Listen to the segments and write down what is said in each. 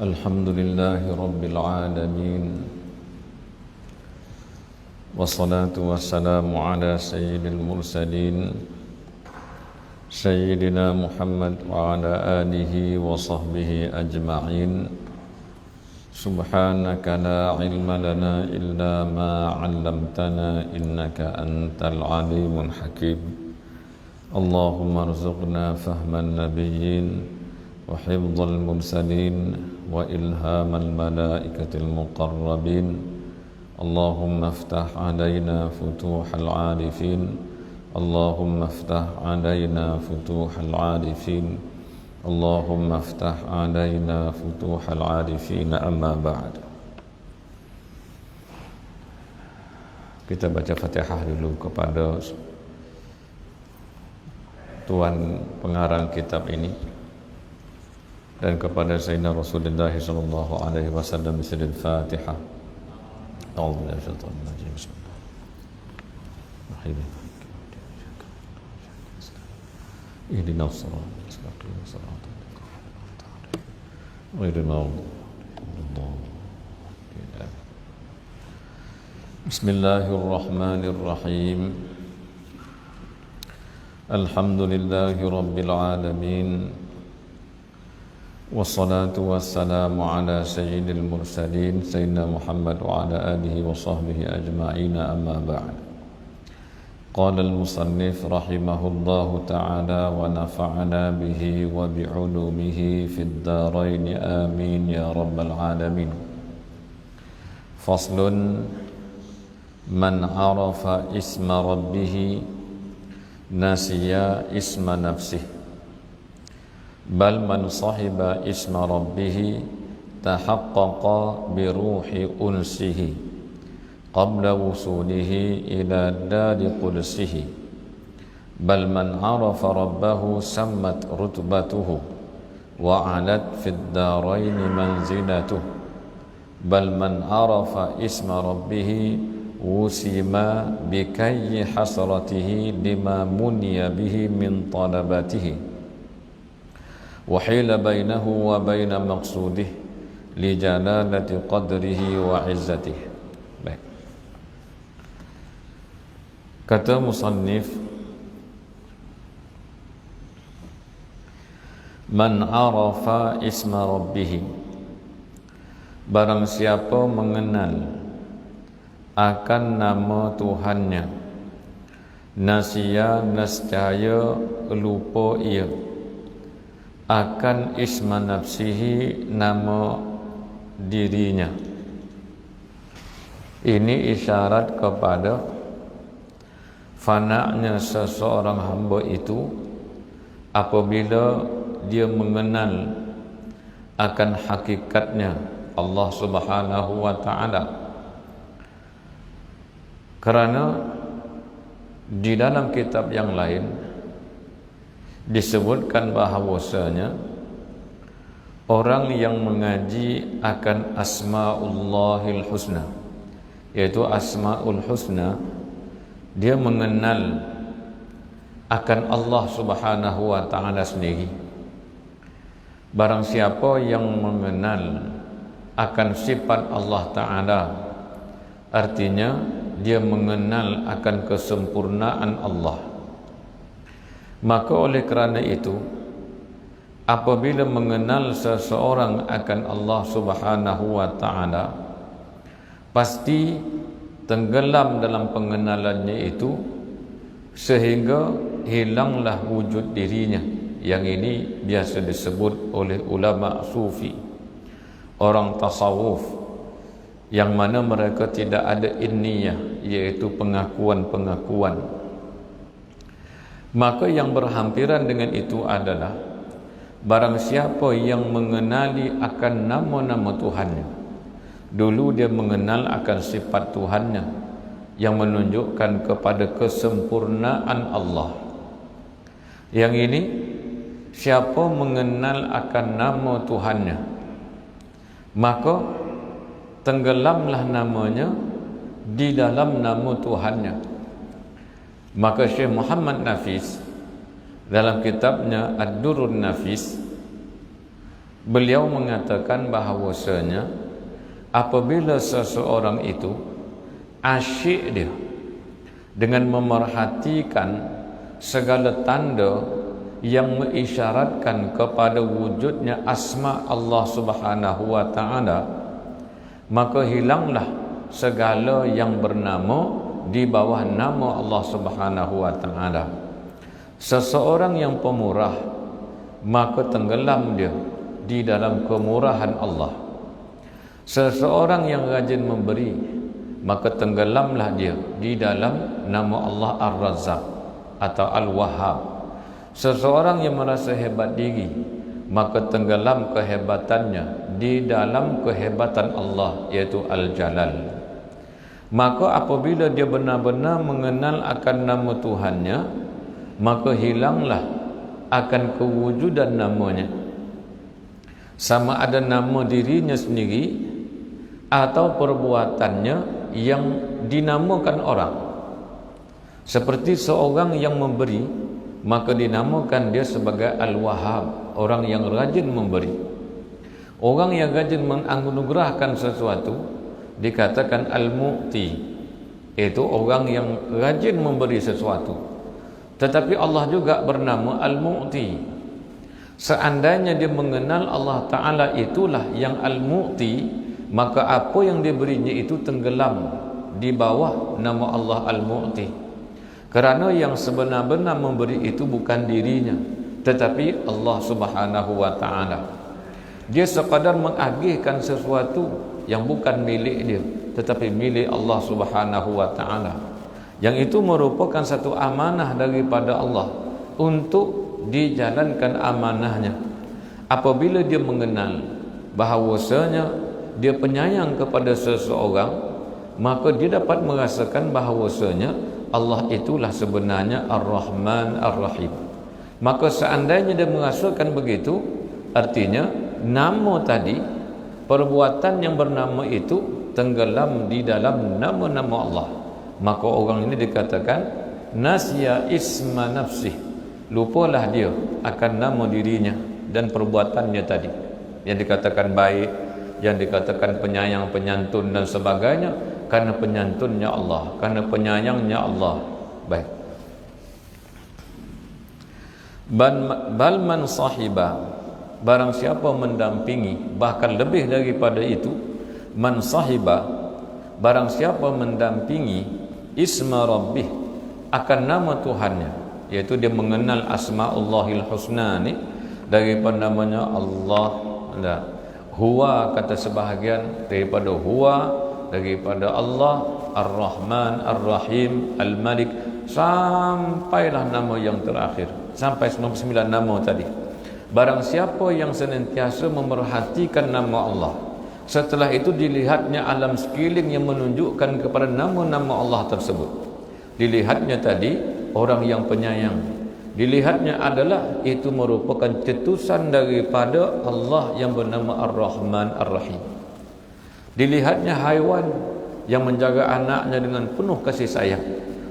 الحمد لله رب العالمين، والصلاة والسلام على سيد المرسلين سيدنا محمد وعلى آله وصحبه أجمعين. سبحانك لا علم لنا إلا ما علمتنا إنك أنت العليم الحكيم. اللهم ارزقنا فهم النبيين وحفظ المرسلين وإلهام الملائكة المقربين. اللهم افتح علينا فتوح العارفين، اللهم افتح علينا فتوح العارفين، اللهم افتح علينا فتوح العارفين. أما بعد. Kita baca Fatihah dulu kepada Tuan pengarang kitab ini dan kepada Sayyidina Rasulullah sallallahu alaihi wasallam bi Fatihah. A'udzu billahi minasyaitonir rajim. Bismillahirrahmanirrahim. Ihdinas siratal mustaqim, siratal ghairil maghdubi alaihim. Bismillahirrahmanirrahim. Alhamdulillahi rabbil alamin. Wassalatu wassalamu ala sayyidil mursalin Sayyidina Muhammad wa ala alihi wa sahbihi ajma'in. Amma ba'd. Qala al-musannif rahimahullahu ta'ala wa nafa'ana bihi wa bi'ulumihi fid darain amin ya rabbal alamin. Faslun: man arafa isma rabbih nasiya isma nafsihi, bal man sahiba isma rabbih tahaqqaqa bi ruhi unsihi qabla wusulihi ila dari qudsihi, bal man arafa rabbahu sammat rutbatuhu wa alat fid darain manzilatuhu, bal man arafa isma rabbih wusima bi kayyi hasratihi lima muniya bihi min talabatihi وحيل بينه وبين مقصوده لجلالة قدره وعزته. Baik. Kata musannif, man arafa isma rabbih, barang siapa mengenal akan nama Tuhannya, nasiya nescaya lupa ia akan isma nafsihi nama dirinya. Ini isyarat kepada fana'nya seseorang hamba itu apabila dia mengenal akan hakikatnya Allah Subhanahu wa ta'ala. Kerana di dalam kitab yang lain disebutkan bahawasanya orang yang mengaji akan Asma'ullahil Husna, yaitu Asma'ul Husna, dia mengenal akan Allah Subhanahu wa ta'ala sendiri. Barang siapa yang mengenal akan sifat Allah ta'ala, artinya dia mengenal akan kesempurnaan Allah. Maka oleh kerana itu, apabila mengenal seseorang akan Allah Subhanahu wa ta'ala, pasti tenggelam dalam pengenalannya itu sehingga hilanglah wujud dirinya. Yang ini biasa disebut oleh ulama sufi, orang tasawuf, yang mana mereka tidak ada inniyah, iaitu pengakuan-pengakuan. Maka yang berhampiran dengan itu adalah barang siapa yang mengenali akan nama-nama Tuhannya. Dulu dia mengenal akan sifat Tuhannya yang menunjukkan kepada kesempurnaan Allah. Yang ini, siapa mengenal akan nama Tuhannya, maka tenggelamlah namanya di dalam nama Tuhannya. Maka Syekh Muhammad Nafis dalam kitabnya Ad-Durrun Nafis beliau mengatakan bahawasanya apabila seseorang itu asyik dia dengan memerhatikan segala tanda yang mengisyaratkan kepada wujudnya asma Allah Subhanahu wa taala, maka hilanglah segala yang bernama di bawah nama Allah Subhanahu wa taala. Seseorang yang pemurah, maka tenggelam dia di dalam kemurahan Allah. Seseorang yang rajin memberi, maka tenggelamlah dia di dalam nama Allah Ar-Razzaq atau Al-Wahhab. Seseorang yang merasa hebat diri, maka tenggelam kehebatannya di dalam kehebatan Allah, yaitu Al-Jalal. Maka apabila dia benar-benar mengenal akan nama Tuhannya, maka hilanglah akan kewujudan namanya, sama ada nama dirinya sendiri atau perbuatannya yang dinamakan orang. Seperti seorang yang memberi, maka dinamakan dia sebagai Al-Wahhab, orang yang rajin memberi. Orang yang rajin menganugerahkan sesuatu dikatakan Al-Mu'ti, itu orang yang rajin memberi sesuatu. Tetapi Allah juga bernama Al-Mu'ti. Seandainya dia mengenal Allah Ta'ala itulah yang Al-Mu'ti, maka apa yang diberinya itu tenggelam di bawah nama Allah Al-Mu'ti. Kerana yang sebenar-benar memberi itu bukan dirinya, tetapi Allah Subhanahu wa taala. Dia sekadar mengagihkan sesuatu yang bukan milik dia, tetapi milik Allah Subhanahu wa taala. Yang itu merupakan satu amanah daripada Allah untuk dijalankan amanahnya. Apabila dia mengenal bahawasanya dia penyayang kepada seseorang, maka dia dapat merasakan bahawasanya Allah itulah sebenarnya Ar-Rahman Ar-Rahim. Maka seandainya dia merasakan begitu, artinya nama tadi, perbuatan yang bernama itu tenggelam di dalam nama-nama Allah. Maka orang ini dikatakan nasya isma nafsih, lupalah dia akan nama dirinya dan perbuatannya tadi, yang dikatakan baik, yang dikatakan penyayang, penyantun dan sebagainya, karena penyantunnya Allah, karena penyayangnya Allah. Baik. Bal man sahiba, barang siapa mendampingi, bahkan lebih daripada itu, man sahiba, barang siapa mendampingi isma rabbih, akan nama Tuhannya, yaitu dia mengenal asma'ullahil husna ni, daripada namanya Allah. Huwa, kata sebahagian, daripada huwa, daripada Allah Ar-Rahman Ar-Rahim Al-Malik, sampailah nama yang terakhir, sampai 99 nama tadi. Barang siapa yang senantiasa memerhatikan nama Allah, setelah itu dilihatnya alam sekeliling yang menunjukkan kepada nama-nama Allah tersebut. Dilihatnya tadi orang yang penyayang, dilihatnya adalah itu merupakan cetusan daripada Allah yang bernama Ar-Rahman Ar-Rahim. Dilihatnya haiwan yang menjaga anaknya dengan penuh kasih sayang,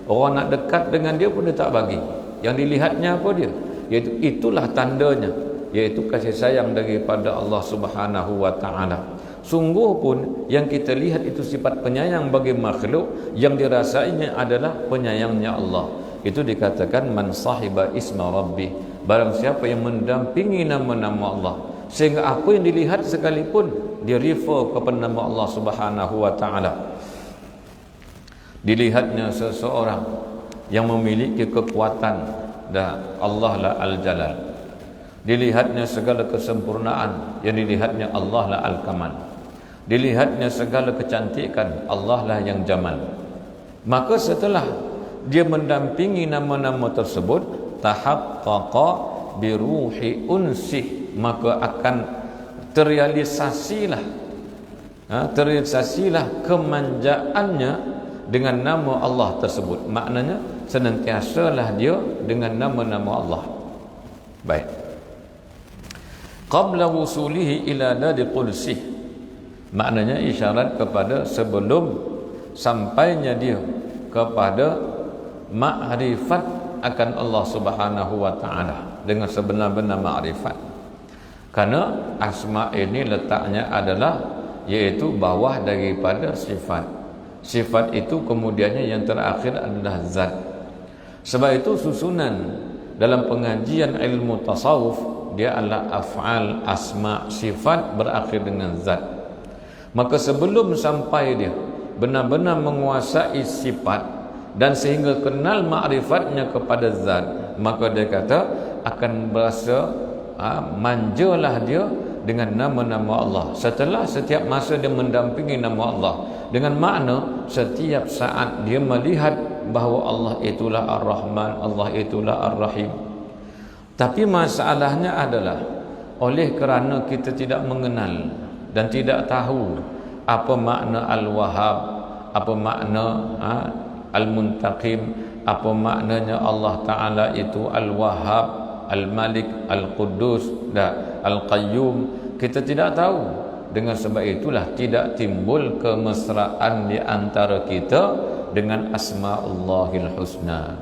orang nak dekat dengan dia pun dia tak bagi. Yang dilihatnya apa dia? Iaitu itulah tandanya, yaitu kasih sayang daripada Allah Subhanahu wa taala. Sungguh pun yang kita lihat itu sifat penyayang bagi makhluk, yang dirasainya adalah penyayangnya Allah. Itu dikatakan man sahiba isma rabbi, barang siapa yang mendampingi nama-nama Allah, sehingga apa yang dilihat sekalipun dia refer kepada nama Allah Subhanahu wa taala. Dilihatnya seseorang yang memiliki kekuatan, dan Allah lah Al-Jalal. Dilihatnya segala kesempurnaan, yang dilihatnya Allah lah Al-Kamal. Dilihatnya segala kecantikan, Allah lah yang Jamal. Maka setelah dia mendampingi nama-nama tersebut, tahaqqaqa bi ruhi unsih, maka akan terrealisasilah kemanjaannya dengan nama Allah tersebut. Maknanya senantiasalah dia dengan nama-nama Allah. Baik. Qabla wusulihi ila dadi qulsih, maknanya isyarat kepada sebelum sampainya dia kepada makrifat akan Allah Subhanahu wa taala dengan sebenar-benar makrifat. Karena asma ini letaknya adalah yaitu bawah daripada sifat. Sifat itu kemudiannya yang terakhir adalah zat. Sebab itu susunan dalam pengajian ilmu tasawuf dia adalah af'al, asma, sifat berakhir dengan zat. Maka sebelum sampai dia benar-benar menguasai sifat dan sehingga kenal ma'rifatnya kepada zat, maka dia kata akan berasa manjalah dia dengan nama-nama Allah. Setelah setiap masa dia mendampingi nama Allah, dengan makna setiap saat dia melihat bahawa Allah itulah Ar-Rahman, Allah itulah Ar-Rahim. Tapi masalahnya adalah oleh kerana kita tidak mengenal dan tidak tahu apa makna Al-Wahhab, apa makna Al-Muntaqim, apa maknanya Allah Ta'ala itu Al-Wahhab, Al-Malik, Al-Quddus dan Al-Qayyum, kita tidak tahu. Dengan sebab itulah tidak timbul kemesraan di antara kita dengan Asma'ullahil Husna,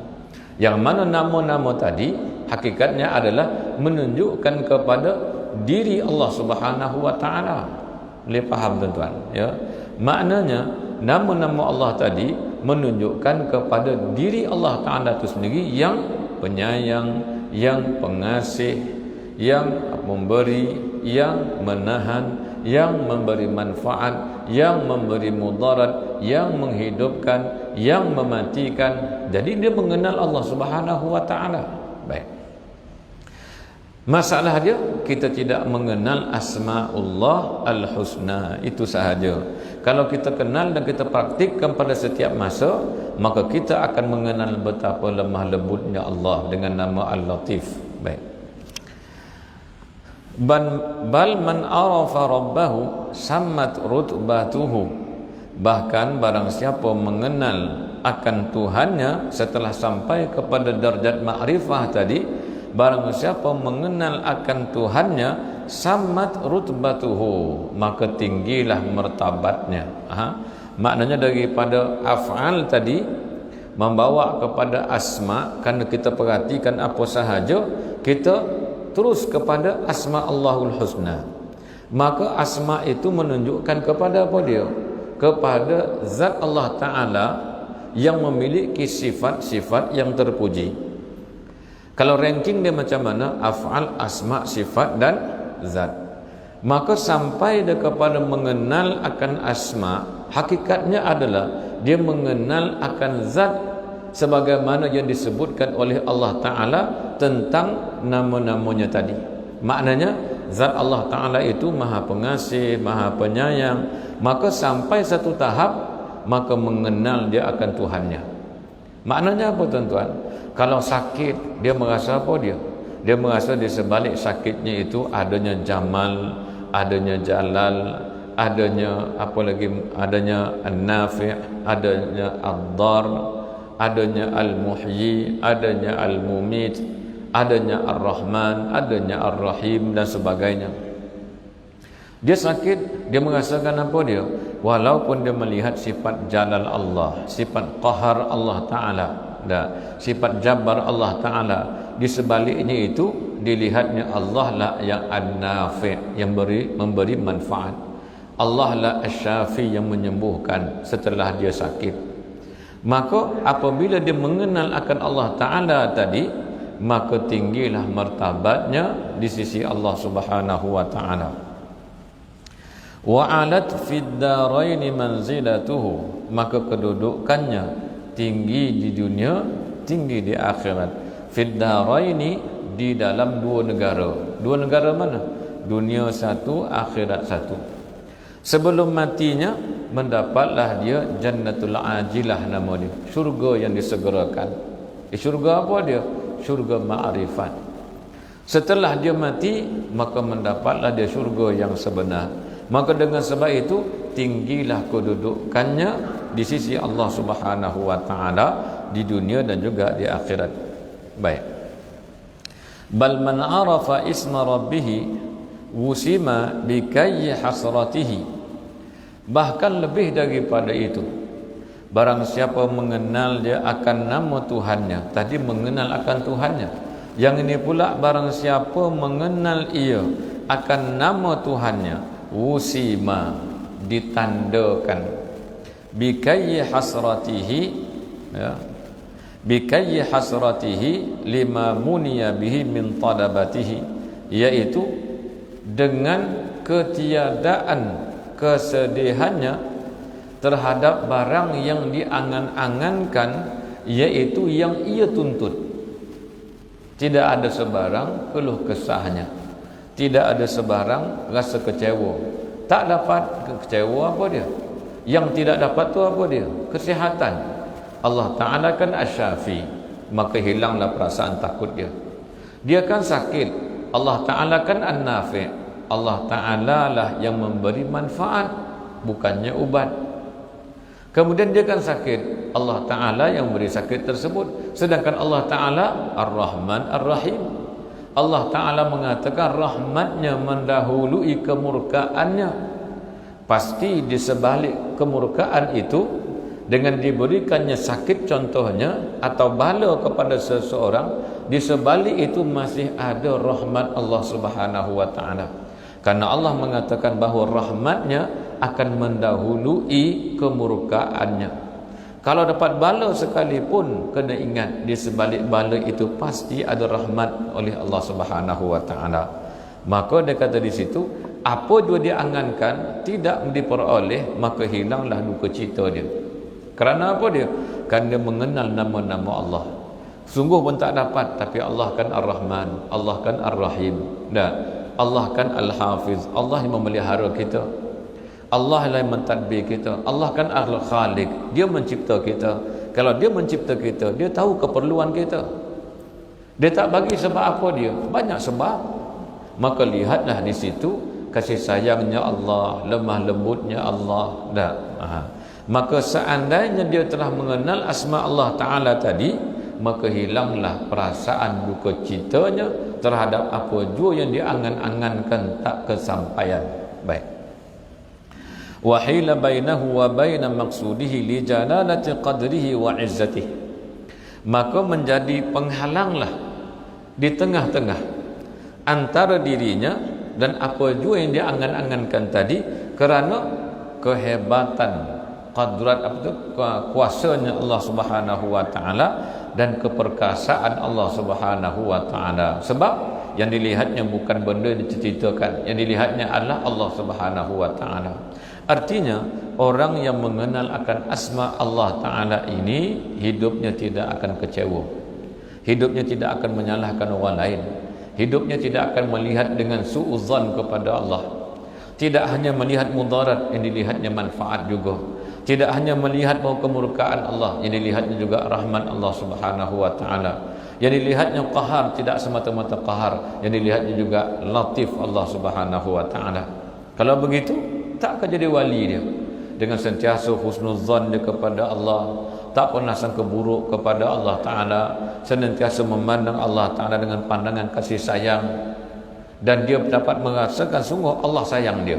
yang mana nama-nama tadi hakikatnya adalah menunjukkan kepada diri Allah Subhanahu wa Ta'ala. Boleh faham tuan-tuan ya? Maknanya nama-nama Allah tadi menunjukkan kepada diri Allah Ta'ala itu sendiri yang penyayang, yang pengasih, yang memberi, yang menahan, yang memberi manfaat, yang memberi mudarat, yang menghidupkan, yang mematikan. Jadi dia mengenal Allah Subhanahu wa Ta'ala. Baik. Masalah dia kita tidak mengenal Asma'ullah Al-Husna, itu sahaja. Kalau kita kenal dan kita praktikkan pada setiap masa, maka kita akan mengenal betapa lemah lembutnya Allah dengan nama Al-Latif. Baik. Bal man arafa rabbahu sammat rutbatuhu. Bahkan barang siapa mengenal akan Tuhannya setelah sampai kepada darjat ma'rifah tadi, barang siapa mengenal akan Tuhannya, sammat rutbatuhu, maka tinggilah martabatnya. Maknanya daripada af'al tadi membawa kepada asma, kerana kita perhatikan apa sahaja, kita terus kepada Asma Allahul Husna. Maka asma itu menunjukkan kepada apa dia? Kepada zat Allah Ta'ala yang memiliki sifat-sifat yang terpuji. Kalau ranking dia macam mana? Af'al, asma, sifat dan zat. Maka sampai dia kepada mengenal akan asma, hakikatnya adalah dia mengenal akan zat sebagaimana yang disebutkan oleh Allah Ta'ala tentang nama-namanya tadi. Maknanya zat Allah Ta'ala itu maha pengasih, maha penyayang. Maka sampai satu tahap, maka mengenal dia akan Tuhannya. Maknanya apa tuan-tuan? Kalau sakit, dia merasa apa dia? Dia merasa di sebalik sakitnya itu adanya Jamal, adanya Jalal, adanya apa lagi? Adanya An-Nafi', adanya Ad-Dar, adanya Al-Muhyi, adanya Al-Mumit, adanya Ar-Rahman, adanya Ar-Rahim dan sebagainya. Dia sakit, dia merasakan apa dia? Walaupun dia melihat sifat Jalal Allah, sifat Qahar Allah Ta'ala, sifat Jabbar Allah Ta'ala, di sebaliknya itu dilihatnya Allah lah yang An-Nafi', yang memberi manfaat. Allah lah Asy-Syafi, yang menyembuhkan setelah dia sakit. Maka apabila dia mengenal akan Allah Ta'ala tadi, maka tinggilah martabatnya di sisi Allah Subhanahu wa Ta'ala. Wa alat fid daraini manzilatuhu, maka kedudukannya tinggi di dunia, tinggi di akhirat. Fid daraini, di dalam dua negara. Dua negara mana? Dunia satu, akhirat satu. Sebelum matinya mendapatlah dia Jannatul Ajilah, nama dia, syurga yang disegerakan. Syurga apa dia? Syurga ma'rifat. Setelah dia mati, maka mendapatlah dia syurga yang sebenar. Maka dengan sebab itu tinggilah kedudukannya di sisi Allah Subhanahu wa Ta'ala di dunia dan juga di akhirat. Baik. Bal man arafa isma rabbih wusima bikayyi hasratihi. Bahkan lebih daripada itu, barang siapa mengenal dia akan nama Tuhannya, tadi mengenal akan Tuhannya, yang ini pula barang siapa mengenal ia akan nama Tuhannya, wusima, ditandakan, bikayyi hasratihi, ya, bikayyi hasratihi lima muniya bihi min talabatihi, yaitu dengan ketiadaan kesedihannya terhadap barang yang diangan-angankan, yaitu yang ia tuntut. Tidak ada sebarang keluh kesahnya, tidak ada sebarang rasa kecewa. Tak dapat kecewa, apa dia? Yang tidak dapat tu apa dia? Kesihatan. Allah Ta'ala kan Asy-Syafi, maka hilanglah perasaan takut dia. Dia kan sakit, Allah Ta'ala kan An-Nafi', Allah Ta'ala lah yang memberi manfaat, bukannya ubat. Kemudian dia kan sakit, Allah Ta'ala yang beri sakit tersebut. Sedangkan Allah Ta'ala Ar-Rahman Ar-Rahim. Allah Ta'ala mengatakan rahmatnya mendahului kemurkaannya. Pasti di sebalik kemurkaan itu, dengan diberikannya sakit contohnya, atau bala kepada seseorang, di sebalik itu masih ada rahmat Allah Subhanahu wa Ta'ala. Karena Allah mengatakan bahawa rahmatnya akan mendahului kemurkaannya. Kalau dapat bala sekalipun, kena ingat di sebalik bala itu pasti ada rahmat oleh Allah Subhanahu wa Ta'ala. Maka dia kata di situ, apa jua dia angankan tidak diperoleh, maka hilanglah duka cita dia. Kerana apa dia? Kerana dia mengenal nama-nama Allah. Sungguh pun tak dapat, tapi Allah kan Ar-Rahman, Allah kan Ar-Rahim, dan Allah kan Al-Hafiz, Allah yang memelihara kita, Allah yang mentadbir kita, Allah kan Al-Khaliq, dia mencipta kita. Kalau dia mencipta kita, dia tahu keperluan kita. Dia tak bagi sebab apa dia? Banyak sebab. Maka lihatlah di situ kasih sayangnya Allah, lemah lembutnya Allah. Maka seandainya dia telah mengenal asma Allah Ta'ala tadi, maka hilanglah perasaan duka citanya terhadap apa jua yang diangan-angankan tak kesampaian. Baik. Wahila bainahu wa baina maqsudihi li jalalati qadrihi wa izzatihi. Maka menjadi penghalanglah di tengah-tengah antara dirinya dan apa jua yang diangan-angankan tadi, kerana kehebatan qadrat, apa tu, kuasanya Allah Subhanahu wa Ta'ala dan keperkasaan Allah Subhanahu wa Ta'ala. Sebab yang dilihatnya bukan benda yang diceritakan, yang dilihatnya adalah Allah Subhanahu wa Ta'ala. Artinya orang yang mengenal akan asma Allah Ta'ala ini, hidupnya tidak akan kecewa, hidupnya tidak akan menyalahkan orang lain, hidupnya tidak akan melihat dengan su'udzan kepada Allah. Tidak hanya melihat mudarat, yang dilihatnya manfaat juga. Tidak hanya melihat bahawa kemurkaan Allah, yang dilihatnya juga rahmat Allah Subhanahu wa Ta'ala. Yang dilihatnya qahar, tidak semata-mata qahar, yang dilihatnya juga latif Allah Subhanahu wa Ta'ala. Kalau begitu, tak akan jadi wali dia. Dengan sentiasa husnuzan dia kepada Allah, tak pernah sangka buruk kepada Allah Ta'ala, senantiasa memandang Allah Ta'ala dengan pandangan kasih sayang, dan dia dapat merasakan sungguh Allah sayang dia.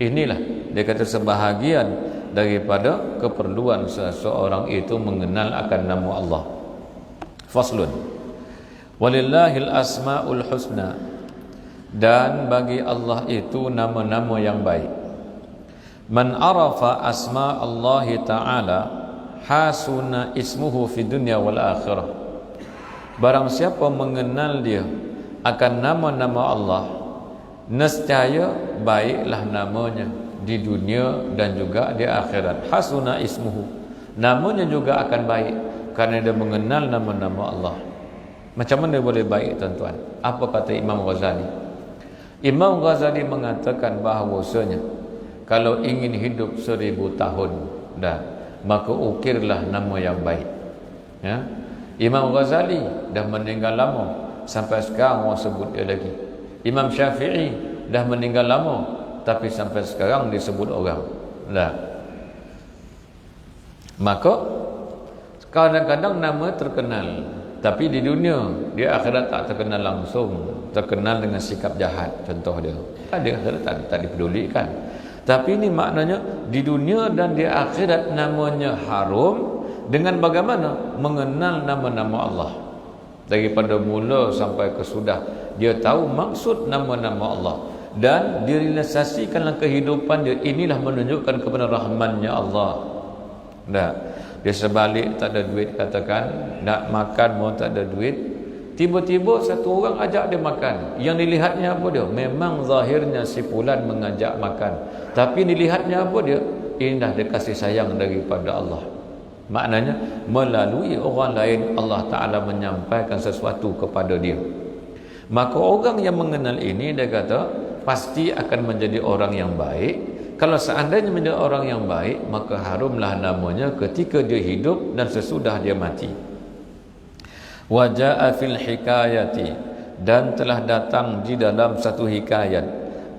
Inilah dia kata sebahagian daripada keperluan seseorang itu mengenal akan nama Allah. Faslun. Walillahil asmaul husna, dan bagi Allah itu nama-nama yang baik. Man arafa asma Allah Ta'ala hasuna ismuhu fi dunya wal akhirah. Barang siapa mengenal dia akan nama-nama Allah, nescaya baiklah namanya di dunia dan juga di akhirat. Hasuna ismuhu, namanya juga akan baik kerana dia mengenal nama-nama Allah. Macam mana boleh baik, tuan-tuan? Apa kata Imam Ghazali? Imam Ghazali mengatakan bahawasanya kalau ingin hidup 1000 tahun dah, maka ukirlah nama yang baik. Ya? Imam Ghazali dah meninggal lama, sampai sekarang orang sebut dia lagi. Imam Syafi'i dah meninggal lama, tapi sampai sekarang disebut orang. Dah. Maka kadang-kadang nama terkenal, tapi di dunia, di akhirat tak terkenal langsung, terkenal dengan sikap jahat. Contoh dia, di akhirat tak dipedulikan. Tapi ini maknanya di dunia dan di akhirat namanya harum, dengan bagaimana mengenal nama-nama Allah daripada mula sampai ke sudah. Dia tahu maksud nama-nama Allah dan direalisasikanlah kehidupan dia. Inilah menunjukkan kepada rahmannya Allah. Dah. Dia sebalik tak ada duit, katakan nak makan mau tak ada duit, tiba-tiba satu orang ajak dia makan. Yang dilihatnya apa dia? Memang zahirnya si fulan mengajak makan, tapi dilihatnya apa dia? Indah dia kasih sayang daripada Allah. Maknanya melalui orang lain Allah Ta'ala menyampaikan sesuatu kepada dia. Maka orang yang mengenal ini, dia kata pasti akan menjadi orang yang baik. Kalau seandainya menjadi orang yang baik, maka harumlah namanya ketika dia hidup dan sesudah dia mati. Wa jaa fil hikayati, dan telah datang di dalam satu hikayat,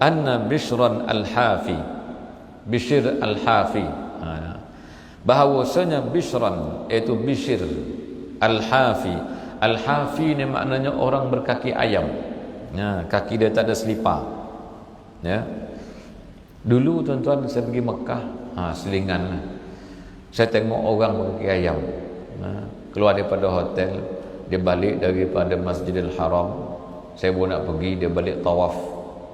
anna Bishran al-Hafi, Bishr al-Hafi, bahawasanya Bishran iaitu Bishr al-Hafi. Al-Hafi ni maknanya orang berkaki ayam. Kaki dia tak ada selipar. Ya. Dulu tuan-tuan saya pergi Mekah, selingan lah. Saya tengok orang berkaki ayam. Keluar daripada hotel, dia balik daripada Masjidil Haram. Saya pun nak pergi, dia balik tawaf.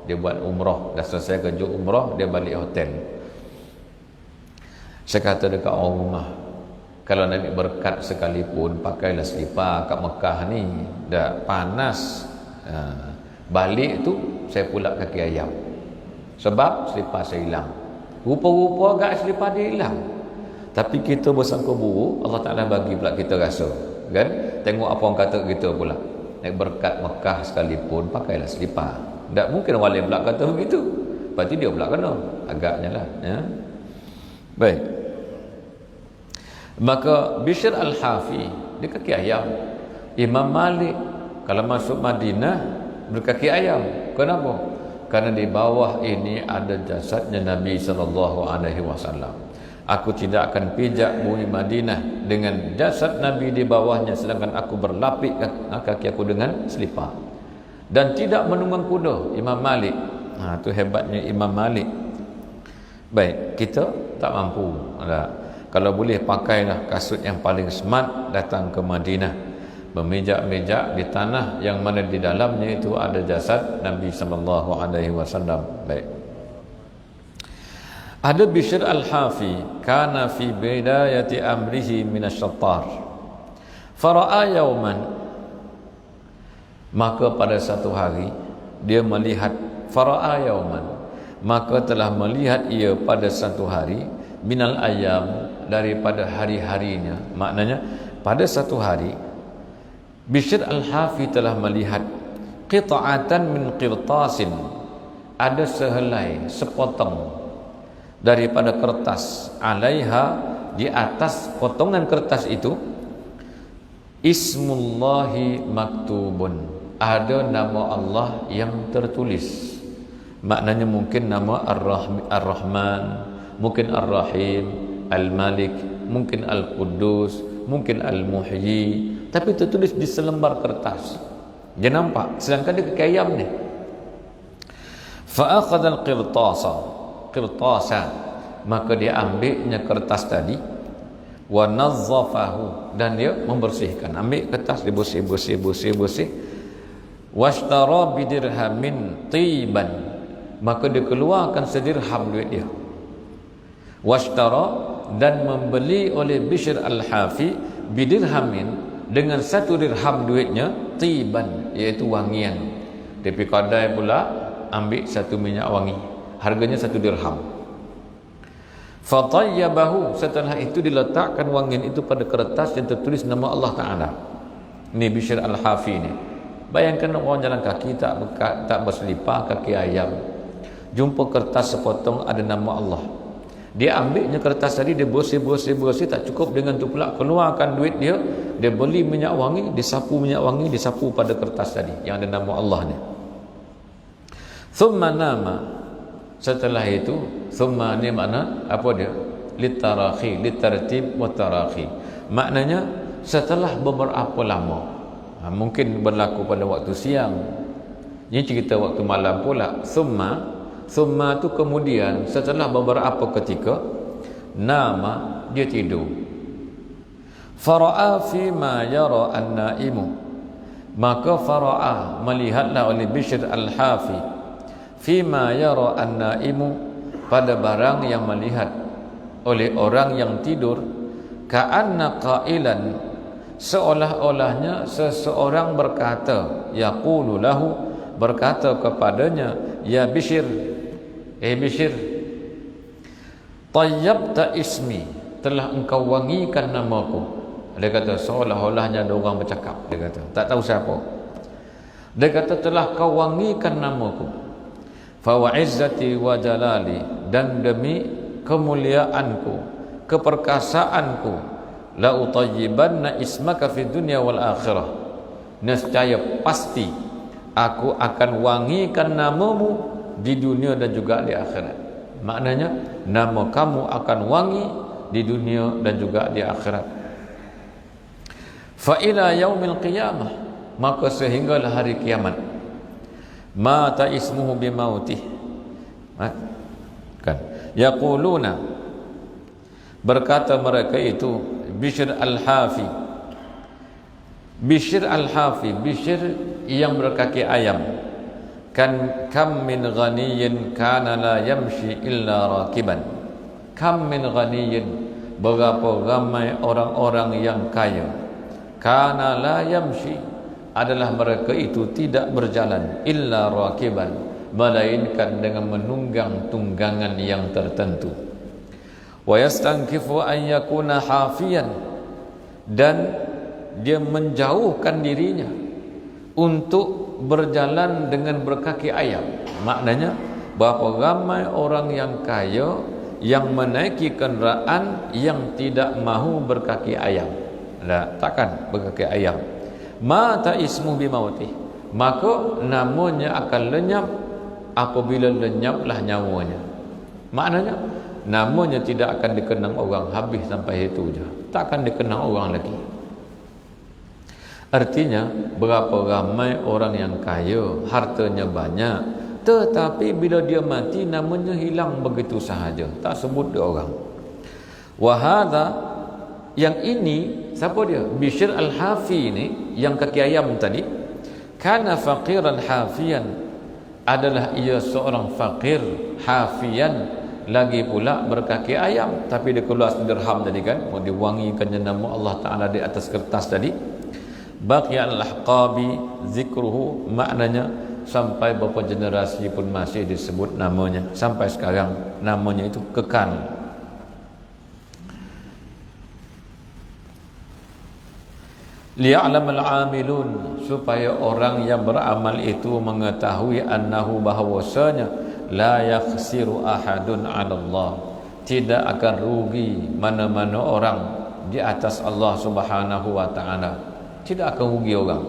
Dia buat umrah, dah selesai kerja umrah, dia balik hotel. Saya kata dekat orang rumah, kalau nak ambil berkat sekalipun, pakailah selipar kat Mekah ni. Dah panas. Balik tu, saya pulak kaki ayam. Sebab selipar saya hilang. Rupa-rupa agak selipar dia hilang. Tapi kita bersangka buruk, Allah Ta'ala bagi pula kita rasa. Kan? Tengok apa orang kata kita pula. Naik berkat Mekah sekalipun, pakailah selipar. Tak mungkin orang lain pula kata begitu. Berarti dia pula kena. Agaknya lah. Ya? Baik. Maka Bishr al-Hafi, dia kaki ayam. Imam Malik, kalau masuk Madinah, berkaki ayam. Kenapa? Karena di bawah ini ada jasadnya Nabi SAW. Aku tidak akan pijak bumi Madinah dengan jasad Nabi di bawahnya, sedangkan aku berlapik kaki aku dengan selipar. Dan tidak menunggang kuda. Imam Malik. Itu hebatnya Imam Malik. Baik, kita tak mampu. Kalau boleh pakailah kasut yang paling smart, datang ke Madinah. Memijak-mijak di tanah yang mana di dalamnya itu ada jasad Nabi SAW. Baik. Ada Bishr al-Hafi, kana fi bidayati amrihi minasyattar. Fara'a yawman, maka pada satu hari dia melihat, fara'a yawman, maka telah melihat ia pada satu hari, minal ayam, daripada hari-harinya. Maknanya pada satu hari Bishr al-Hafi telah melihat qita'atan min qirtasin, ada sehelai, sepotong daripada kertas, alaiha, di atas potongan kertas itu, ismullahi maktubun, ada nama Allah yang tertulis. Maknanya mungkin nama Ar-Rahman, mungkin Ar-Rahim, Al-Malik, mungkin Al-Quddus, mungkin Al-Muhyi, tapi tertulis di selembar kertas. Dia nampak, sedangkan dia kaki ayam ni. Fa akhadha al-qirtasa, maka dia ambilnya kertas tadi, wa nazzafahu, dan dia membersihkan. Ambil kertas, dia bersih. Washtara bidirhamin tiban, maka dia keluarkan sedirham duit dia. Washtara, dan membeli oleh Bishr al-Hafi bidirhamin, dengan satu dirham duitnya, tiban, iaitu wangian. Dia pergi kedai pula, ambil satu minyak wangi, harganya satu dirham. Fatayyabahu, setelah itu diletakkan wangian itu pada kertas yang tertulis nama Allah Ta'ala. Ini Bishr al-Hafi ni. Bayangkan orang jalan kaki, tak berselipar, kaki ayam, jumpa kertas sepotong ada nama Allah. Dia ambilnya kertas tadi, dia bersih, tak cukup dengan tu pula, keluarkan duit dia, dia beli minyak wangi, disapu minyak wangi, disapu pada kertas tadi yang ada nama Allah ni. Thumma nama, setelah itu, thumma ni makna apa dia? Litarakhi, litartib wa tarakhi. Maknanya setelah beberapa lama, mungkin berlaku pada waktu siang, ini cerita waktu malam pula. Thumma tu kemudian, setelah beberapa ketika, nama, dia tidur. Fara'a fi ma yara an-naimu, Maka fara'ah, melihatlah oleh Bishr al-Hafi, fima yara an-naimu, pada barang yang melihat oleh orang yang tidur, ka'anna qailan, seolah-olahnya seseorang berkata, yaqulu lahu, berkata kepadanya, ya Bishr, Bishr, tayyabta ismi, telah engkau wangikan namaku. Dia kata seolah-olahnya ada orang bercakap. Dia kata tak tahu siapa. Dia kata telah kau wangikan namaku. Fa wa izzati wa jalali, dan demi kemuliaanku, keperkasaanku, la utayyibanna ismaka fid dunya wal akhirah, nescaya pasti aku akan wangikan namamu di dunia dan juga di akhirat. Maknanya nama kamu akan wangi di dunia dan juga di akhirat. Fa ila yaumil qiyamah, maka sehinggalah hari kiamat, mata ismuhu bimautih, kan, yaquluna, berkata mereka itu, Bishr al-Hafi, Bishr al-Hafi, Bishr yang berkaki ayam, kan, kam min ghaniyin kana la yamshi illa rakiban, kam min ghaniyin, berapa ramai orang-orang yang kaya, kana la yamshi, adalah mereka itu tidak berjalan, illa rakiban, melainkan dengan menunggang tunggangan yang tertentu. Wa yastankifu an yakuna hafiyan, dan dia menjauhkan dirinya untuk berjalan dengan berkaki ayam. Maknanya berapa ramai orang yang kaya yang menaiki kenderaan yang tidak mahu berkaki ayam. Takkan berkaki ayam. Mata ismu bimautih, maka namanya akan lenyap apabila lenyaplah nyawanya. Maknanya namanya tidak akan dikenang orang, habis sampai itu je, tak akan dikenang orang lagi. Artinya berapa ramai orang yang kaya, hartanya banyak, tetapi bila dia mati namanya hilang begitu sahaja, tak sebut dia orang. Wahada, yang ini siapa dia? Bishr al-Hafi ini yang kaki ayam tadi, kana faqiran hafiyan, adalah ia seorang fakir hafiyan, lagi pula berkaki ayam, tapi dia keluar dirham tadi kan, mau diwangikannya nama Allah Ta'ala di atas kertas tadi. Baqi al-ahqabi zikruhu, maknanya sampai beberapa generasi pun masih disebut namanya, sampai sekarang namanya itu kekal. Liya'lamal 'amilun, supaya orang yang beramal itu mengetahui annahu, bahawasanya la yakhsiru ahadun 'ala Allah, tidak akan rugi mana-mana orang di atas Allah Subhanahu wa taala, tidak akan rugi orang.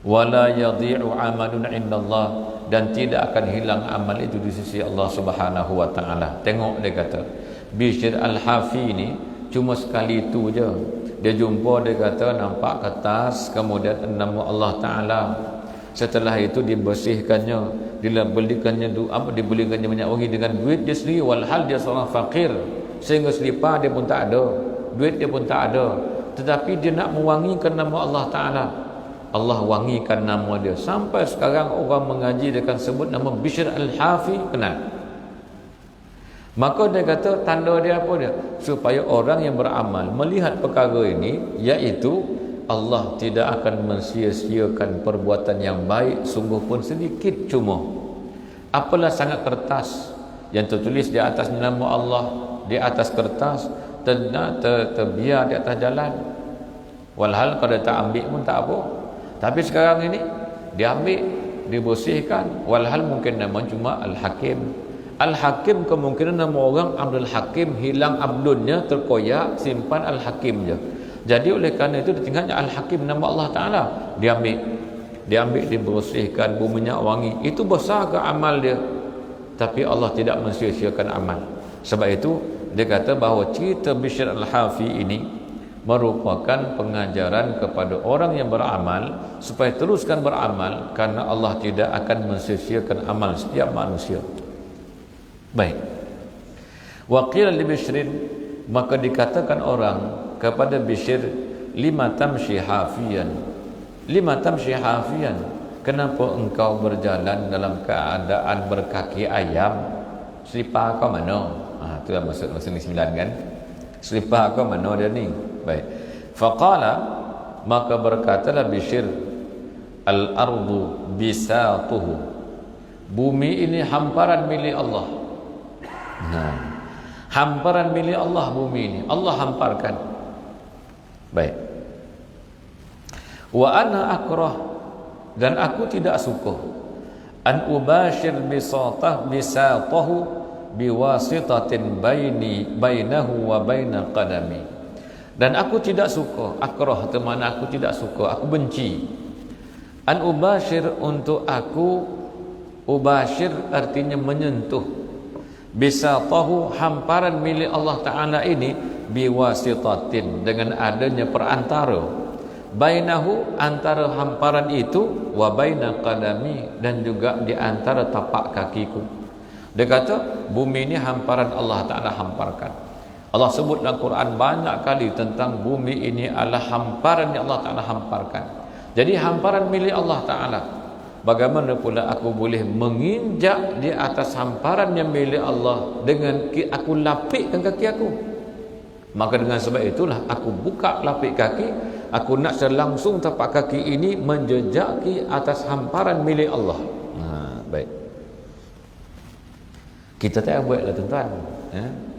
Wala yadhi'u 'amalun 'inda Allah, dan tidak akan hilang amal itu di sisi Allah Subhanahu wa taala. Tengok dia kata Bishr al-Hafi ini cuma sekali itu je dia jumpa, dia kata nampak kertas, kemudian nama Allah Ta'ala, setelah itu dibersihkannya, dibelikannya banyak orang dengan duit dia sendiri, walhal dia seorang fakir, sehingga selipar dia pun tak ada, duit dia pun tak ada, tetapi dia nak mewangikan nama Allah Ta'ala, Allah wangikan nama dia. Sampai sekarang orang mengaji dia akan sebut nama Bishr al-Hafi, kenal. Maka dia kata tanda dia apa dia? Supaya orang yang beramal melihat perkara ini, iaitu Allah tidak akan mensia-siakan perbuatan yang baik sungguh pun sedikit cuma. Apalah sangat kertas yang tertulis di atas nama Allah di atas kertas, terbiar di atas jalan. Walhal kalau dia tak ambil pun tak apa. Tapi sekarang ini diambil, dibersihkan, walhal mungkin nama cuma Al-Hakim. Al-Hakim kemungkinan nama orang Abdul Hakim, hilang Abdulnya, terkoyak, simpan Al-Hakim je. Jadi oleh kerana itu ditinggalnya Al-Hakim nama Allah Ta'ala, diambil, dibersihkan, berminyak wangi. Itu besar ke amal dia, tapi Allah tidak mensia-siakan amal. Sebab itu dia kata bahawa cerita Bishr al-Hafi ini merupakan pengajaran kepada orang yang beramal supaya teruskan beramal, karena Allah tidak akan mensia-siakan amal setiap manusia. Baik. Wa qila li Bishrin, maka dikatakan orang kepada Bishr, lima tamshi hafiyan, lima tamshi hafiyan, kenapa engkau berjalan dalam keadaan berkaki ayam? Selipar kau mana? Itulah maksud ni 9 kan. Selipar kau mana dia ni? Baik. Faqala, maka berkatalah Bishr, al-ardu bisatuhu, bumi ini hamparan milik Allah. Hamparan milik Allah bumi ini, Allah hamparkan. Baik. Wa ana akrah, dan aku tidak suka, an ubashir bisatahu biwasitatin bainahu wa baina qadami, dan aku tidak suka, akrah itu makna aku tidak suka, aku benci, an ubashir, untuk aku, ubashir artinya menyentuh, bisatahu hamparan milik Allah Ta'ala ini, biwasitatin dengan adanya perantara, bainahu antara hamparan itu, wa baina qadami dan juga di antara tapak kakiku. Dia kata bumi ini hamparan Allah Ta'ala hamparkan. Allah sebut dalam Quran banyak kali tentang bumi ini adalah hamparan yang Allah Ta'ala hamparkan. Jadi hamparan milik Allah Ta'ala. Bagaimana pula aku boleh menginjak di atas hamparan yang milik Allah dengan aku lapikkan kaki aku? Maka dengan sebab itulah aku buka lapik kaki, aku nak langsung tapak kaki ini menjejaki atas hamparan milik Allah. Baik. Kita tak buatlah tuan-tuan,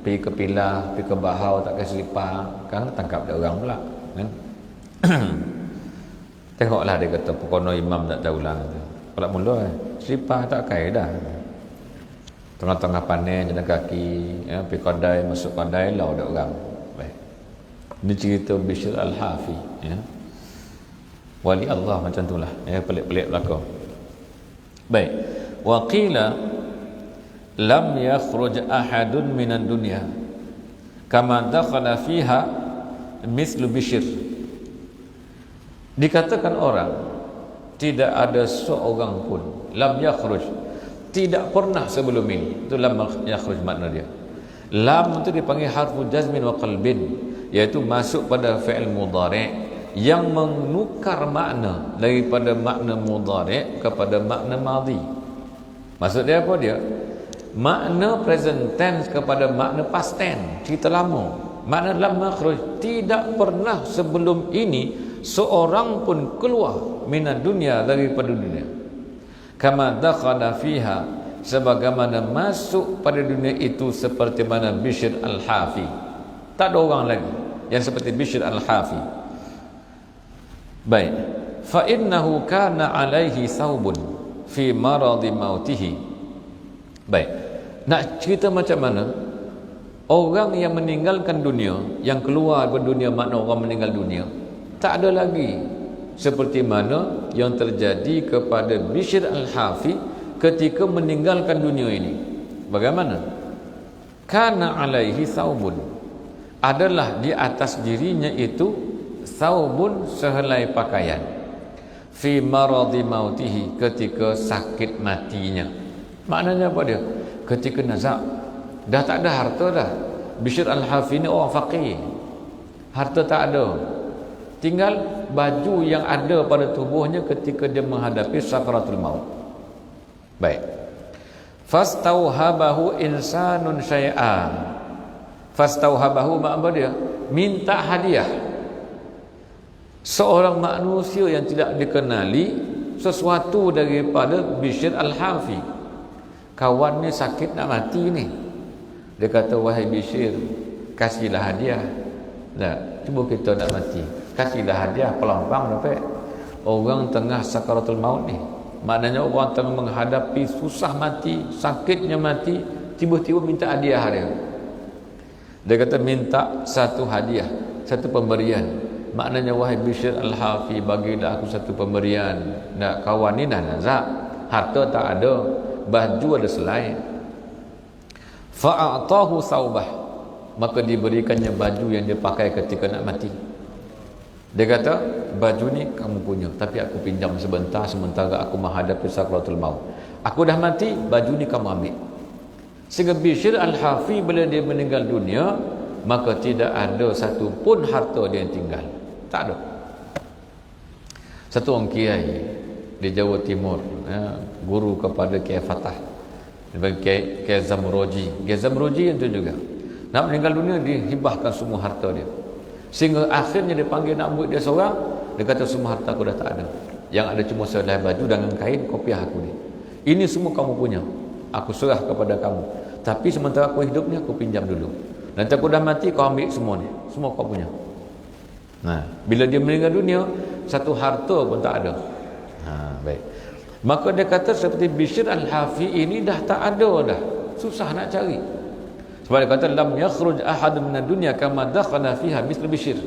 pergi ke Pilah, pergi ke Bahau tak kasih selipar, kan tangkap dia orang pula, kan? Tengoklah dia kata pokono imam tak tahulah tu. Pula mula selipar tak kai dah. Tengah-tengah panen jalan kaki, pergi kedai, masuk kedai lau dia orang. Baik. Ini cerita Bishr al-Hafi, wali Allah macam itulah, pelik-pelik belaka. Baik. Wa qila lam yakhruj ahadun minan dunya kama dakhala fiha mislu Bishr. Dikatakan orang, tidak ada seorang pun, lam yakhruj, tidak pernah sebelum ini. Itu lam yakhruj makna dia. Lam itu dipanggil harfu jazmin wa qalbin, iaitu masuk pada fi'il mudhari' yang menukar makna daripada makna mudhari' kepada makna madhi. Maksud dia apa dia? Makna present tense kepada makna past tense, cerita lama. Makna lam makhruj, tidak pernah sebelum ini seorang pun keluar minad dunia, daripada dunia. Kama dakhala fiha, sebagaimana masuk pada dunia itu seperti mana Bishr al-Hafi. Tak ada orang lagi yang seperti Bishr al-Hafi. Baik. Fa innahu kana alaihi thawbun fi maradi mautihi. Baik, nak cerita macam mana orang yang meninggalkan dunia, yang keluar dari dunia, makna orang meninggal dunia, tak ada lagi seperti mana yang terjadi kepada Bishr al-Hafi ketika meninggalkan dunia ini. Bagaimana? Kana alaihi thawbun, adalah di atas dirinya itu thawbun, sehelai pakaian, fi maradi mautihi, ketika sakit matinya. Maknanya apa dia? Ketika nazak, dah tak ada harta dah. Bishr al-Hafi ni orang faqir, harta tak ada, tinggal baju yang ada pada tubuhnya ketika dia menghadapi sakaratul maut. Baik. Fastauhabahu insanun syai'a. Fastauhabahu makna dia minta hadiah. Seorang manusia yang tidak dikenali sesuatu daripada Bishr al-Hafi. Kawan ni sakit nak mati ni, dia kata, wahai Bishr, kasihlah hadiah. Nah, cuba kita nak mati, kasihlah hadiah, peluang dapat. Orang tengah sakaratul maut ni, maknanya orang tengah menghadapi susah mati, sakitnya mati, tiba-tiba minta hadiah dia. Dia kata minta satu hadiah, satu pemberian. Maknanya, wahai Bishr al-Hafi, bagilah aku satu pemberian. Nak kawan ni dah nazak, harta tak ada, baju ada selai. Fa'atahu thawbah, maka diberikannya baju yang dia pakai ketika nak mati. Dia kata, baju ni kamu punya, tapi aku pinjam sebentar sementara aku menghadapi sakaratul maut. Aku dah mati, baju ni kamu ambil. Sehingga Bishr al-Hafi bila dia meninggal dunia, maka tidak ada satu pun harta dia yang tinggal, tak ada. Satu orang kiai di Jawa Timur, guru kepada Kiai Fatah, Kiai Zamroji. Kiai Zamroji itu juga nak meninggal dunia dihibahkan semua harta dia, sehingga akhirnya dia panggil nak buat dia seorang. Dia kata semua harta aku dah tak ada, yang ada cuma sehelai baju dan kain kopiah aku ni. Ini semua kamu punya, aku serah kepada kamu. Tapi sementara aku hidup ni aku pinjam dulu. Nanti aku dah mati kau ambil semua ni, semua kau punya. Nah, bila dia meninggal dunia, satu harta pun tak ada. Baik. Maka dia kata seperti Bishr Al-Hafi ini dah tak ada dah. Susah nak cari. Sebab dia kata lam yakhruj ahad min ad-dunya kama dakhala fiha misl Bishr.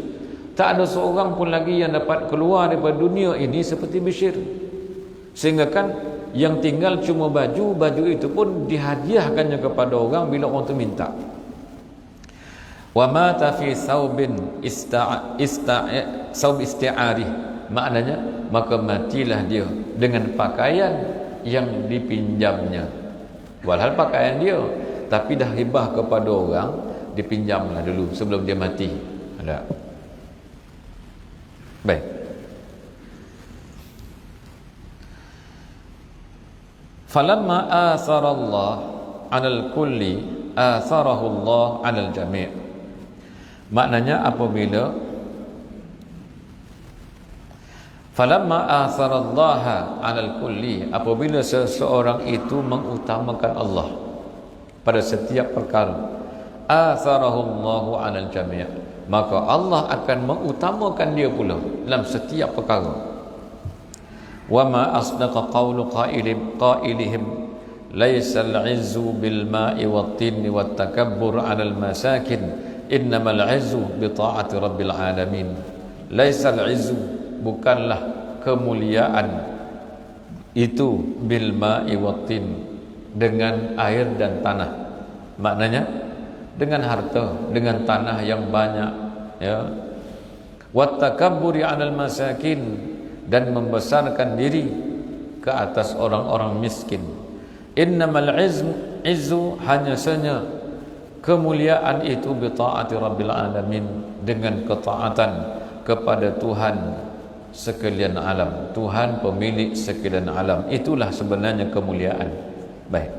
Tak ada seorang pun lagi yang dapat keluar daripada dunia ini seperti Bishr. Sehingga kan yang tinggal cuma baju itu pun dihadiahkannya kepada orang bila orang tu minta. Wa mata fi saubin saub isti'ari, maknanya maka matilah dia dengan pakaian yang dipinjamnya. Walhal pakaian dia, tapi dah hibah kepada orang, dipinjamlah dulu sebelum dia mati. Ada. Baik. Falamma athara Allah 'alal kulli atharahu Allah 'alal jami'. Maknanya apabila falamma atharallaha 'alal kulli, apabila seseorang itu mengutamakan Allah pada setiap perkara, atharahullahu 'alal jami', maka Allah akan mengutamakan dia pula dalam setiap perkara. Wa ma asdaqa qawlu qailihim laisa al-'izzu bil ma'i wat tinni wat takabbur 'alal masakin innamal 'izzu bi ta'ati rabbil alamin. Laisa al-'izzu, bukanlah kemuliaan itu bil ma'i wat tin, dengan air dan tanah. Maknanya dengan harta, dengan tanah yang banyak, ya. Wat takabburi 'alal masakin, dan membesarkan diri ke atas orang-orang miskin. Innamal 'izzu, hanya saja kemuliaan itu bi ta'ati rabbil alamin, dengan ketaatan kepada Tuhan sekalian alam, Tuhan pemilik sekalian alam. Itulah sebenarnya kemuliaan. Baik.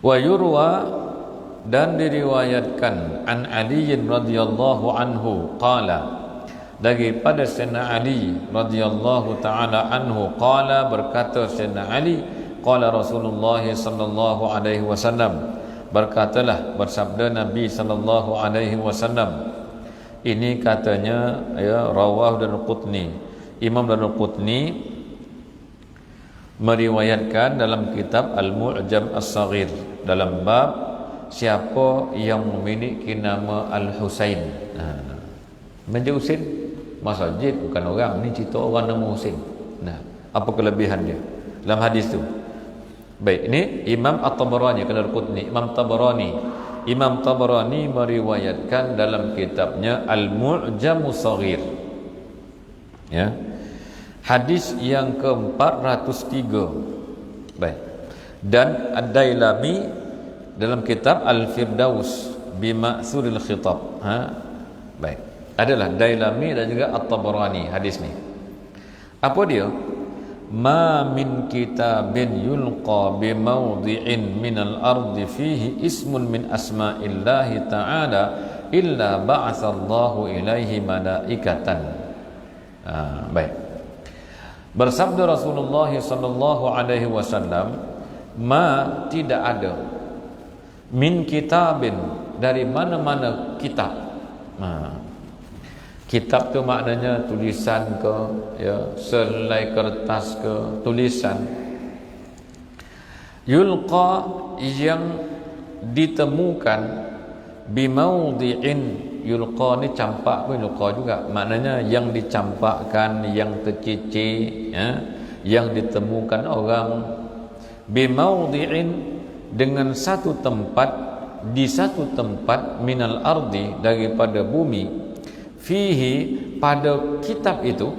Wa yurwa, dan diriwayatkan an Ali radhiyallahu anhu qala, daripada Sayyidina Ali radhiyallahu taala anhu qala, berkata Sayyidina Ali, qala Rasulullah sallallahu alaihi wasallam, berkatalah, bersabda Nabi sallallahu alaihi wasallam. Ini katanya, ya, rawah Daraqutni. Imam Daraqutni meriwayatkan dalam kitab Al-Mu'jam As-Saghir, dalam bab siapa yang memiliki nama Al-Husain. Majid Husain masjid bukan orang, ni cerita orang nama Husain. Nah, apa kelebihan dia dalam hadis tu? Baik, ini Imam At-Tabarani, Al-Qutni, Imam Tabarani meriwayatkan dalam kitabnya Al-Mu'jam As-Saghir. Ya. Hadis yang ke-403. Baik. Dan Ad-Dailami dalam kitab Al-Firdaus Bima'thuril Khitab. Baik. Adalah Dailami dan juga At-Tabarani hadis ni. Apa dia? Ma min kitabin yulqa bi mawdi'in minal ardi fihi ismun min asma'illahi ta'ala illa ba'athallahu ilaihi malaikatan. Baik. Bersabda Rasulullah sallallahu alaihi wasallam, ma, tidak ada, min kitabin, dari mana-mana kitab. Kitab tu maknanya tulisan ke, ya, selai kertas ke, tulisan. Yulqa, yang ditemukan, bimaudi'in, yulqa ni campak pun yulqa juga, maknanya yang dicampakkan, yang tercicir, ya, yang ditemukan orang. Bimaudi'in, dengan satu tempat, di satu tempat, minal ardi, daripada bumi, fihi, pada kitab itu,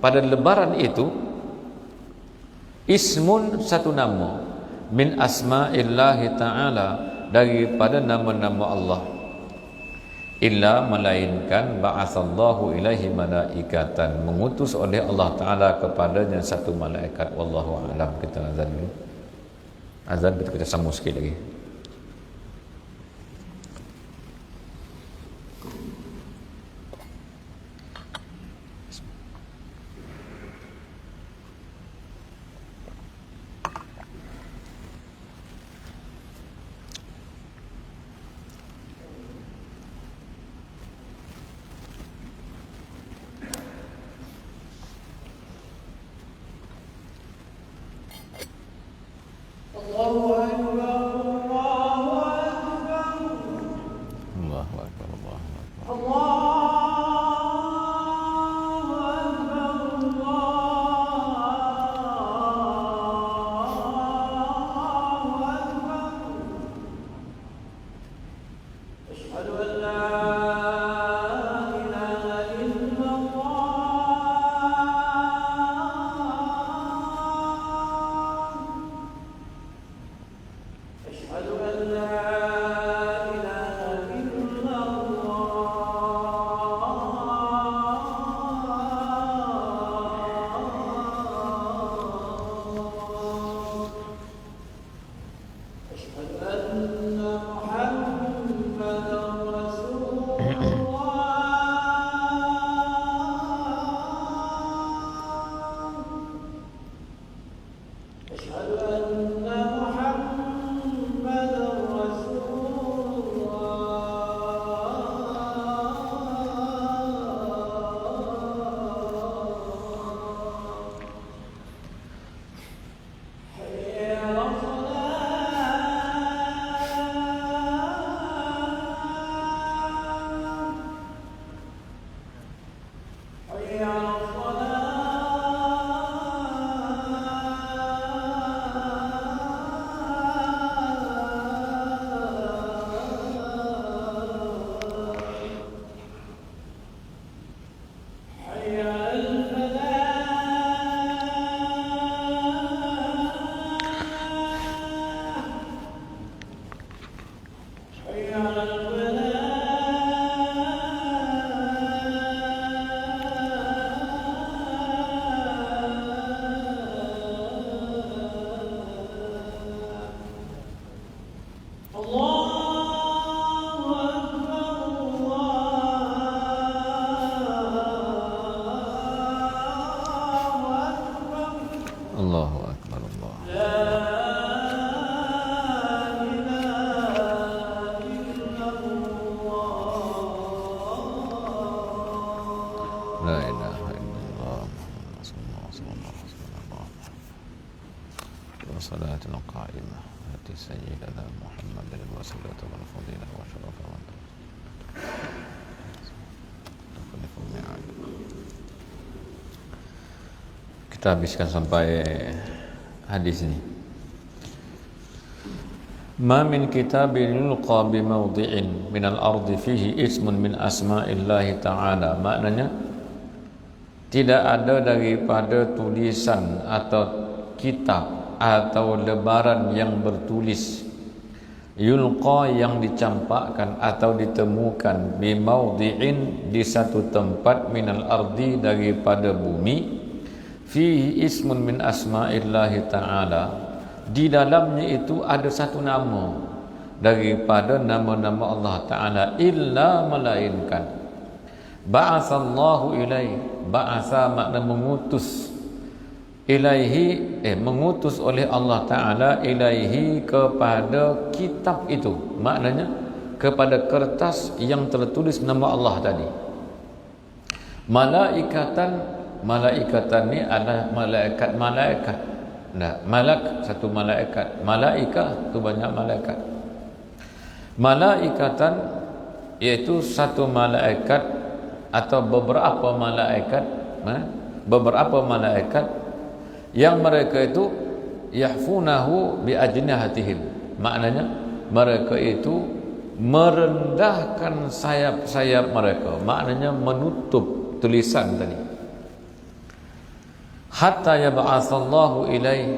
pada lebaran itu, ismun, satu nama, min asma'illahi ta'ala, daripada nama-nama Allah. illa melainkan ba'atsallahu ilaihi malaikatan, mengutus oleh Allah Taala kepadanya satu malaikat. Wallahu a'lam. Kita azan dulu. Azan kita sambung sikit lagi. Allahu akbar. La ilaha illallah Rasulullah sallallahu alaihi wasallam. Wa salatul qa'imah hati sayyidina Muhammad wa sallallahu wal fadilah wa syarafa wa kita habiskan sampai hadis ini. Ma min kitabin yulqa bi mawdi'in min al-ardi fihi ismun min asma'illahi ta'ala. Maknanya tidak ada daripada tulisan atau kitab atau lebaran yang bertulis yulqa yang dicampakkan atau ditemukan bi mawdi'in di satu tempat minal ardi daripada bumi fihi ismun min asma'illahi ta'ala, di dalamnya itu ada satu nama daripada nama-nama Allah Ta'ala, illa melainkan ba'atsallahu ilaihi. Ba'atsa makna mengutus, ilaihi mengutus oleh Allah Ta'ala ilaihi kepada kitab itu, maknanya kepada kertas yang tertulis nama Allah tadi. Malaikatan ni adalah malaikat. Nah, satu malaikat. Malaikah tu banyak malaikat. Malaikatan iaitu satu malaikat atau beberapa malaikat, yang mereka itu yahfunahu bi ajnihatihim. Maknanya mereka itu merendahkan sayap-sayap mereka, maknanya menutup tulisan tadi. Hatta yab'atsallahu ilaihi,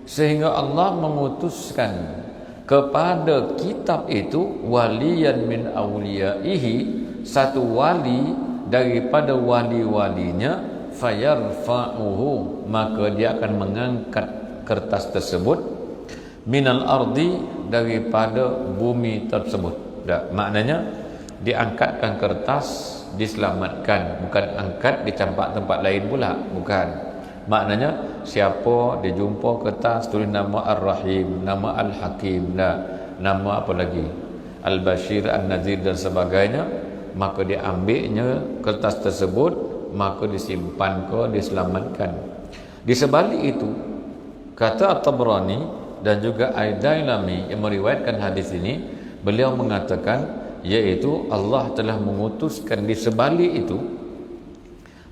sehingga Allah mengutuskan kepada kitab itu waliyan min awliyaihi, satu wali daripada wali-walinya, fayarfa'uhu, maka dia akan mengangkat kertas tersebut, minal ardi, daripada bumi tersebut. Maknanya diangkatkan kertas, diselamatkan, bukan angkat dicampak tempat lain pula, bukan. Maknanya siapa dia jumpa kertas tulis nama Ar-Rahim, nama Al-Hakim, nama apa lagi, Al-Bashir, An-Nazir dan sebagainya, maka dia ambilnya kertas tersebut, maka disimpan ke, diselamatkan. Di sebalik itu, kata At-Tabrani dan juga Ad-Dailami yang meriwayatkan hadis ini, beliau mengatakan, yaitu Allah telah mengutuskan di sebalik itu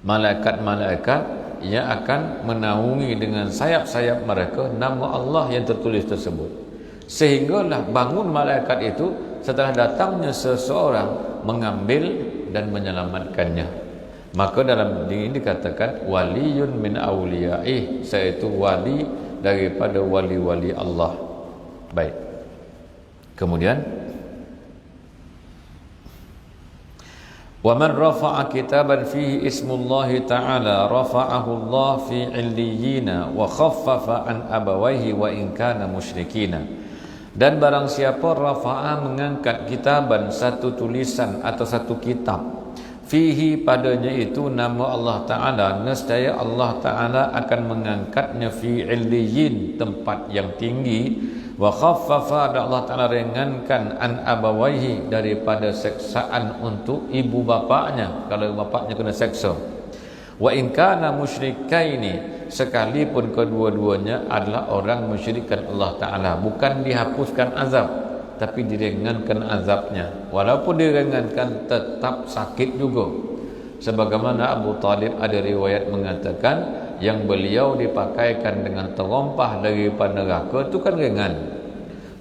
malaikat-malaikat yang akan menaungi dengan sayap-sayap mereka nama Allah yang tertulis tersebut, sehinggalah bangun malaikat itu setelah datangnya seseorang mengambil dan menyelamatkannya. Maka dalam ini dikatakan waliyun min awliyaih, iaitu wali daripada wali-wali Allah. Baik. Kemudian وَمَنْ رَفَعَ كِتَابًا فِيهِ اسم اللَّهِ تَعَالَى رَفَعَهُ اللَّهُ فِي عِلِّيِّينَ وَخَفَّفَ عَنْ أَبَوَيْهِ وَإِنْ كَانَ مُشْرِكِينَ. Dan barang siapa rafa'a mengangkat kitaban, satu tulisan atau satu kitab, fihi padanya itu nama Allah Ta'ala, nescaya Allah Ta'ala akan mengangkatnya fi illiyin, tempat yang tinggi, wa khaffafa, Allah Ta'ala ringankan an abawaihi, daripada seksaan untuk ibu bapaknya kalau bapaknya kena seksa, wa in kana musyrikaini, sekalipun kedua-duanya adalah orang mensyirikkan Allah Ta'ala. Bukan dihapuskan azab, tapi diringankan azabnya. Walaupun diringankan tetap sakit juga. Sebagaimana Abu Talib ada riwayat mengatakan yang beliau dipakaikan dengan terompah daripada neraka itu kan ringan,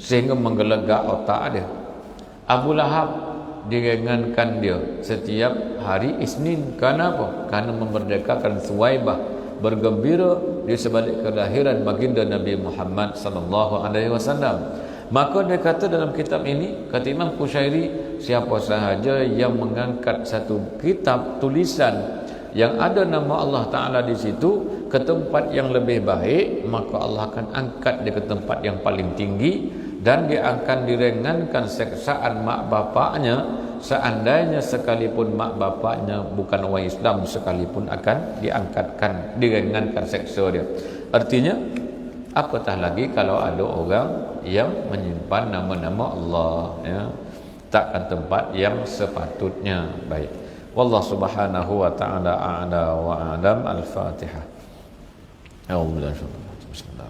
sehingga menggelegak otak dia. Abu Lahab diringankan dia setiap hari Isnin. Kenapa? Karena memerdekakan Suwaibah, bergembira di sebalik kelahiran baginda Nabi Muhammad sallallahu alaihi wasallam. Maka dia kata dalam kitab ini, kata Imam Qushairi, siapa sahaja yang mengangkat satu kitab tulisan yang ada nama Allah Ta'ala di situ ke tempat yang lebih baik, maka Allah akan angkat dia ke tempat yang paling tinggi, dan dia akan diringankan seksaan mak bapaknya, seandainya sekalipun mak bapaknya bukan orang Islam sekalipun akan diangkatkan, diringankan seksa dia. Artinya apatah lagi kalau ada orang yang menyimpan nama-nama Allah, ya, takkan tempat yang sepatutnya. Baik. Wallahu subhanahu wa ta'ala a'la wa a'lam. Al-Fatihah. Bismillah.